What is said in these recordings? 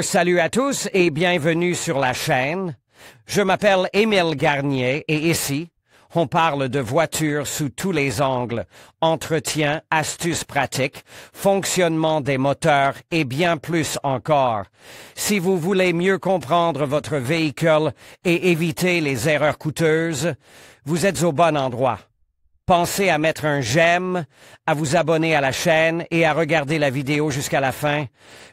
Salut à tous et bienvenue sur la chaîne. Je m'appelle Émile Garnier et ici, on parle de voitures sous tous les angles, entretien, astuces pratiques, fonctionnement des moteurs et bien plus encore. Si vous voulez mieux comprendre votre véhicule et éviter les erreurs coûteuses, vous êtes au bon endroit. Pensez à mettre un j'aime, à vous abonner à la chaîne et à regarder la vidéo jusqu'à la fin.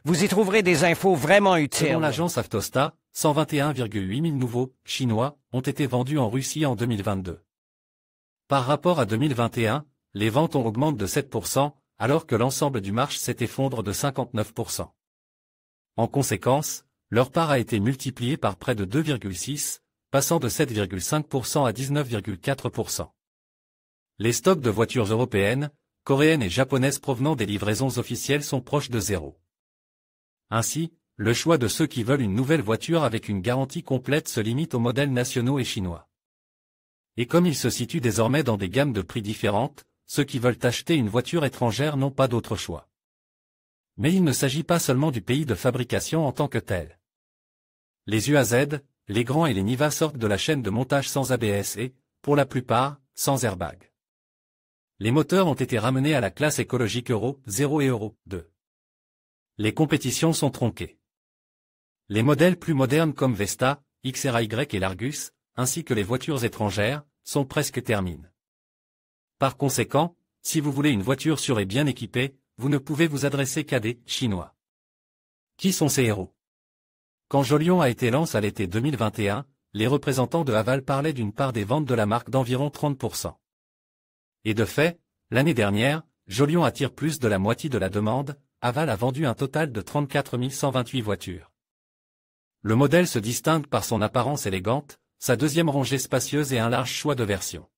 Vous y trouverez des infos vraiment utiles. Selon l'agence Avtosta, 121,8 000 nouveaux chinois ont été vendus en Russie en 2022. Par rapport à 2021, les ventes ont augmenté de 7%, alors que l'ensemble du marché s'est effondré de 59%. En conséquence, leur part a été multipliée par près de 2,6, passant de 7,5% à 19,4%. Les stocks de voitures européennes, coréennes et japonaises provenant des livraisons officielles sont proches de zéro. Ainsi, le choix de ceux qui veulent une nouvelle voiture avec une garantie complète se limite aux modèles nationaux et chinois. Et comme ils se situent désormais dans des gammes de prix différentes, ceux qui veulent acheter une voiture étrangère n'ont pas d'autre choix. Mais il ne s'agit pas seulement du pays de fabrication en tant que tel. Les UAZ, les Grands et les Niva sortent de la chaîne de montage sans ABS et, pour la plupart, sans airbag. Les moteurs ont été ramenés à la classe écologique Euro 0 et Euro 2. Les compétitions sont tronquées. Les modèles plus modernes comme Vesta, XRY et Largus, ainsi que les voitures étrangères, sont presque terminées. Par conséquent, si vous voulez une voiture sûre et bien équipée, vous ne pouvez vous adresser qu'à des Chinois. Qui sont ces héros? Quand Jolion a été lancé à l'été 2021, les représentants de Haval parlaient d'une part des ventes de la marque d'environ 30%. Et de fait, l'année dernière, Jolion attire plus de la moitié de la demande, Haval a vendu un total de 34 128 voitures. Le modèle se distingue par son apparence élégante, sa deuxième rangée spacieuse et un large choix de versions.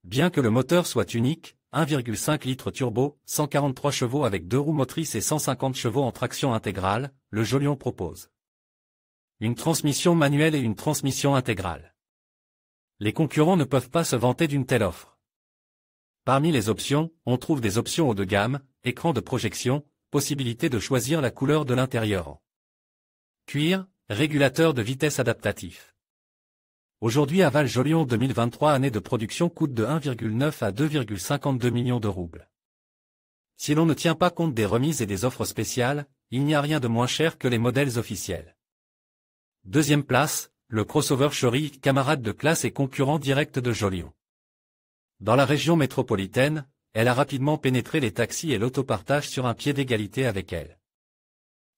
Bien que le moteur soit unique, 1,5 litres turbo, 143 chevaux avec 2 roues motrices et 150 chevaux en traction intégrale, le Jolion propose une transmission manuelle et une transmission intégrale. Les concurrents ne peuvent pas se vanter d'une telle offre. Parmi les options, on trouve des options haut de gamme, écran de projection, possibilité de choisir la couleur de l'intérieur en cuir, régulateur de vitesse adaptatif. Aujourd'hui Haval Jolion 2023 année de production coûte de 1,9 à 2,52 millions de roubles. Si l'on ne tient pas compte des remises et des offres spéciales, il n'y a rien de moins cher que les modèles officiels. Deuxième place, le crossover Chery, camarade de classe et concurrent direct de Jolion. Dans la région métropolitaine, elle a rapidement pénétré les taxis et l'autopartage sur un pied d'égalité avec elle.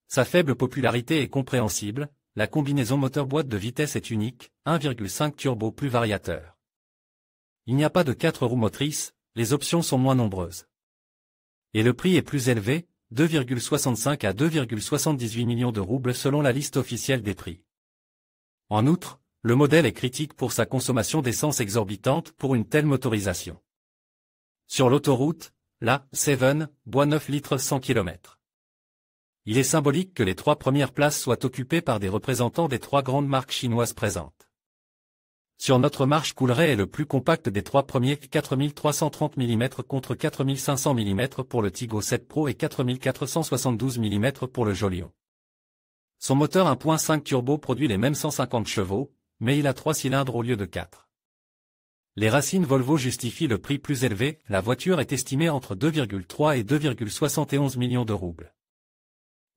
Sa faible popularité est compréhensible, la combinaison moteur-boîte de vitesse est unique, 1,5 turbo plus variateur. Il n'y a pas de 4 roues motrices, les options sont moins nombreuses. Et le prix est plus élevé, 2,65 à 2,78 millions de roubles selon la liste officielle des prix. En outre, le modèle est critique pour sa consommation d'essence exorbitante pour une telle motorisation. Sur l'autoroute, la 7 boit 9 litres 100 km. Il est symbolique que les 3 premières places soient occupées par des représentants des 3 grandes marques chinoises présentes. Sur notre marche coulerait est le plus compact des 3 premiers, 4330 mm contre 4500 mm pour le Tigo 7 Pro et 4472 mm pour le Jolion. Son moteur 1.5 turbo produit les mêmes 150 chevaux, mais il a 3 cylindres au lieu de 4. Les racines Volvo justifient le prix plus élevé, la voiture est estimée entre 2,3 et 2,71 millions de roubles.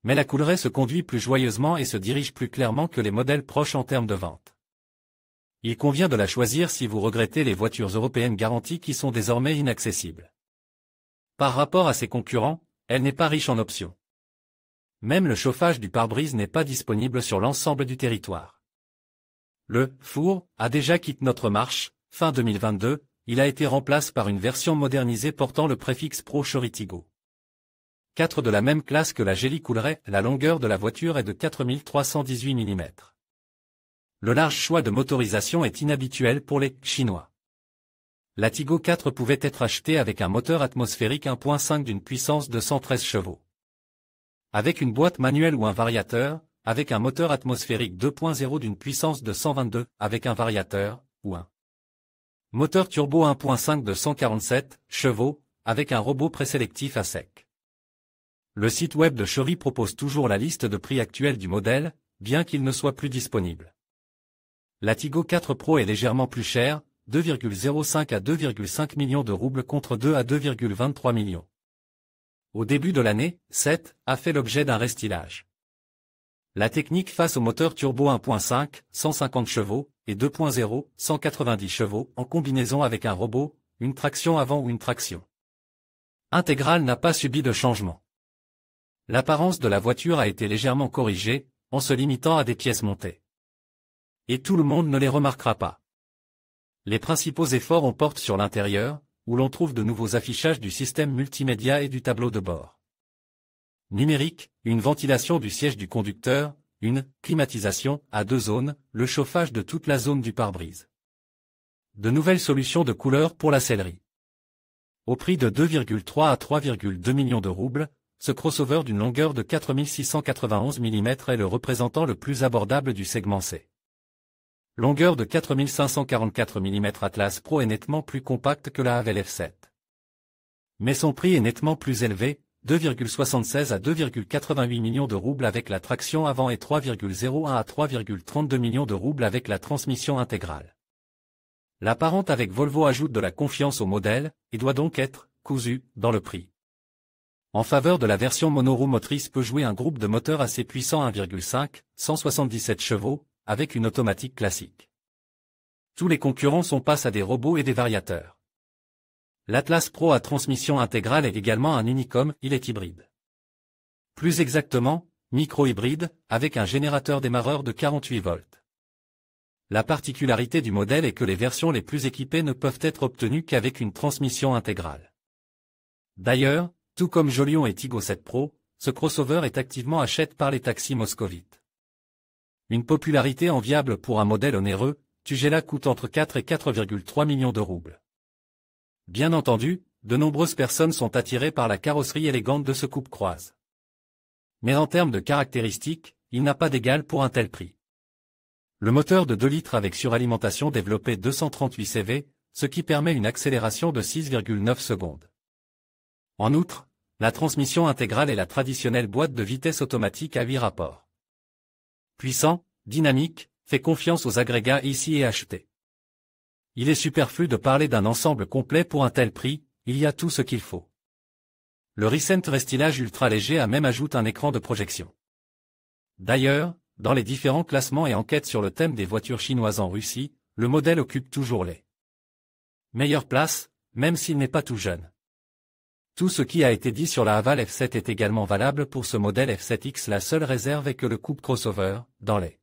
Mais la Coolray se conduit plus joyeusement et se dirige plus clairement que les modèles proches en termes de vente. Il convient de la choisir si vous regrettez les voitures européennes garanties qui sont désormais inaccessibles. Par rapport à ses concurrents, elle n'est pas riche en options. Même le chauffage du pare-brise n'est pas disponible sur l'ensemble du territoire. Le four a déjà quitté notre marche, fin 2022, il a été remplacé par une version modernisée portant le préfixe Pro Chery Tigo. 4 de la même classe que la Geely Coolray, la longueur de la voiture est de 4318 mm. Le large choix de motorisation est inhabituel pour les Chinois. La Tigo 4 pouvait être achetée avec un moteur atmosphérique 1.5 d'une puissance de 113 chevaux. Avec une boîte manuelle ou un variateur, avec un moteur atmosphérique 2.0 d'une puissance de 122, avec un variateur, ou un moteur turbo 1.5 de 147 chevaux, avec un robot présélectif à sec. Le site web de Chery propose toujours la liste de prix actuelle du modèle, bien qu'il ne soit plus disponible. La Tigo 4 Pro est légèrement plus chère, 2,05 à 2,5 millions de roubles contre 2 à 2,23 millions. Au début de l'année, 7 a fait l'objet d'un restylage. La technique face au moteur turbo 1.5, 150 chevaux, et 2.0, 190 chevaux, en combinaison avec un robot, une traction avant ou une traction intégrale n'a pas subi de changement. L'apparence de la voiture a été légèrement corrigée, en se limitant à des pièces montées. Et tout le monde ne les remarquera pas. Les principaux efforts on porte sur l'intérieur, où l'on trouve de nouveaux affichages du système multimédia et du tableau de bord numérique, une ventilation du siège du conducteur, une climatisation à 2 zones, le chauffage de toute la zone du pare-brise. De nouvelles solutions de couleurs pour la sellerie. Au prix de 2,3 à 3,2 millions de roubles, ce crossover d'une longueur de 4691 mm est le représentant le plus abordable du segment C. Longueur de 4544 mm Atlas Pro est nettement plus compacte que la Haval F7. Mais son prix est nettement plus élevé, 2,76 à 2,88 millions de roubles avec la traction avant et 3,01 à 3,32 millions de roubles avec la transmission intégrale. L'apparente avec Volvo ajoute de la confiance au modèle, et doit donc être cousu dans le prix. En faveur de la version monoroue motrice peut jouer un groupe de moteurs assez puissant 1,5, 177 chevaux, avec une automatique classique. Tous les concurrents sont passés à des robots et des variateurs. L'Atlas Pro à transmission intégrale est également un Unicom, il est hybride. Plus exactement, micro-hybride, avec un générateur démarreur de 48 volts. La particularité du modèle est que les versions les plus équipées ne peuvent être obtenues qu'avec une transmission intégrale. D'ailleurs, tout comme Jolion et Tigo 7 Pro, ce crossover est activement acheté par les taxis moscovites. Une popularité enviable pour un modèle onéreux, Tugela coûte entre 4 et 4,3 millions de roubles. Bien entendu, de nombreuses personnes sont attirées par la carrosserie élégante de ce coupe-croise. Mais en termes de caractéristiques, il n'a pas d'égal pour un tel prix. Le moteur de 2 litres avec suralimentation développé 238 CV, ce qui permet une accélération de 6,9 secondes. En outre, la transmission intégrale est la traditionnelle boîte de vitesse automatique à 8 rapports. Puissant, dynamique, fait confiance aux agrégats ici et achetés. Il est superflu de parler d'un ensemble complet pour un tel prix, il y a tout ce qu'il faut. Le Recent Restylage ultra léger a même ajouté un écran de projection. D'ailleurs, dans les différents classements et enquêtes sur le thème des voitures chinoises en Russie, le modèle occupe toujours les meilleures places, même s'il n'est pas tout jeune. Tout ce qui a été dit sur la Haval F7 est également valable pour ce modèle F7X. La seule réserve est que le coupe crossover, dans les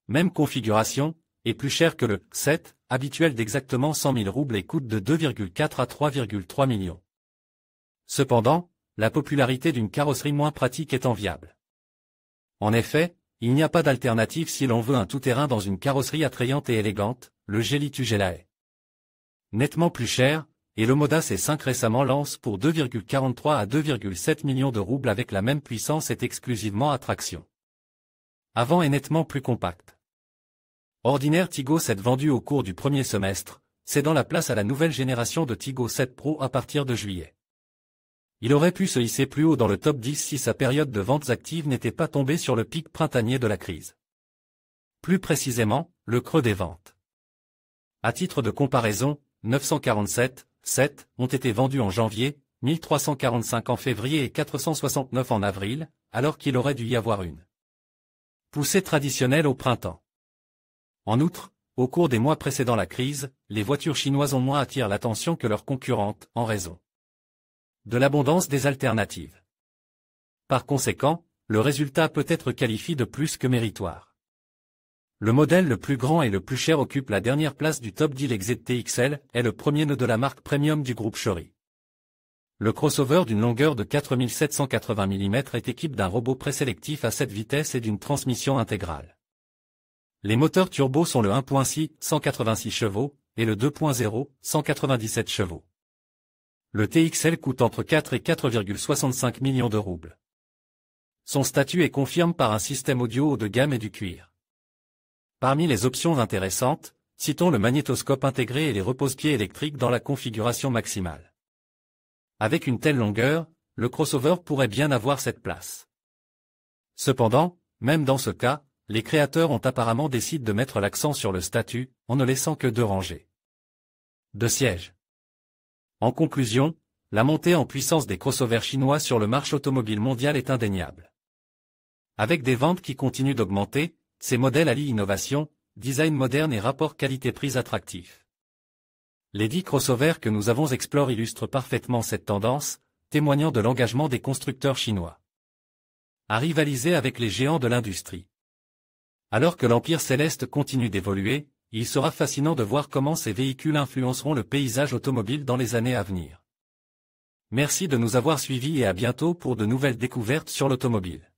mêmes configurations, est plus cher que le 7, habituel d'exactement 100 000 roubles et coûte de 2,4 à 3,3 millions. Cependant, la popularité d'une carrosserie moins pratique est enviable. En effet, il n'y a pas d'alternative si l'on veut un tout-terrain dans une carrosserie attrayante et élégante, le Geely Tugela est nettement plus cher, et le Moda C5 récemment lance pour 2,43 à 2,7 millions de roubles avec la même puissance et exclusivement à traction avant est nettement plus compact. Ordinaire Tigo 7 vendu au cours du premier semestre, cédant la place à la nouvelle génération de Tigo 7 Pro à partir de juillet. Il aurait pu se hisser plus haut dans le top 10 si sa période de ventes actives n'était pas tombée sur le pic printanier de la crise. Plus précisément, le creux des ventes. À titre de comparaison, 947, 7, ont été vendus en janvier, 1345 en février et 469 en avril, alors qu'il aurait dû y avoir une poussée traditionnelle au printemps. En outre, au cours des mois précédant la crise, les voitures chinoises ont moins attiré l'attention que leurs concurrentes, en raison de l'abondance des alternatives. Par conséquent, le résultat peut être qualifié de plus que méritoire. Le modèle le plus grand et le plus cher occupe la dernière place du top 10. l'XZT XL est le premier nœud de la marque premium du groupe Chery. Le crossover d'une longueur de 4780 mm est équipé d'un robot présélectif à 7 vitesses et d'une transmission intégrale. Les moteurs turbo sont le 1.6, 186 chevaux, et le 2.0, 197 chevaux. Le TXL coûte entre 4 et 4,65 millions de roubles. Son statut est confirmé par un système audio haut de gamme et du cuir. Parmi les options intéressantes, citons le magnétoscope intégré et les repose-pieds électriques dans la configuration maximale. Avec une telle longueur, le crossover pourrait bien avoir cette place. Cependant, même dans ce cas, les créateurs ont apparemment décidé de mettre l'accent sur le statut, en ne laissant que 2 rangées de sièges. En conclusion, la montée en puissance des crossovers chinois sur le marché automobile mondial est indéniable. Avec des ventes qui continuent d'augmenter, ces modèles allient innovation, design moderne et rapport qualité-prix attractif. Les 10 crossovers que nous avons explorés illustrent parfaitement cette tendance, témoignant de l'engagement des constructeurs chinois à rivaliser avec les géants de l'industrie. Alors que l'Empire Céleste continue d'évoluer, il sera fascinant de voir comment ces véhicules influenceront le paysage automobile dans les années à venir. Merci de nous avoir suivis et à bientôt pour de nouvelles découvertes sur l'automobile.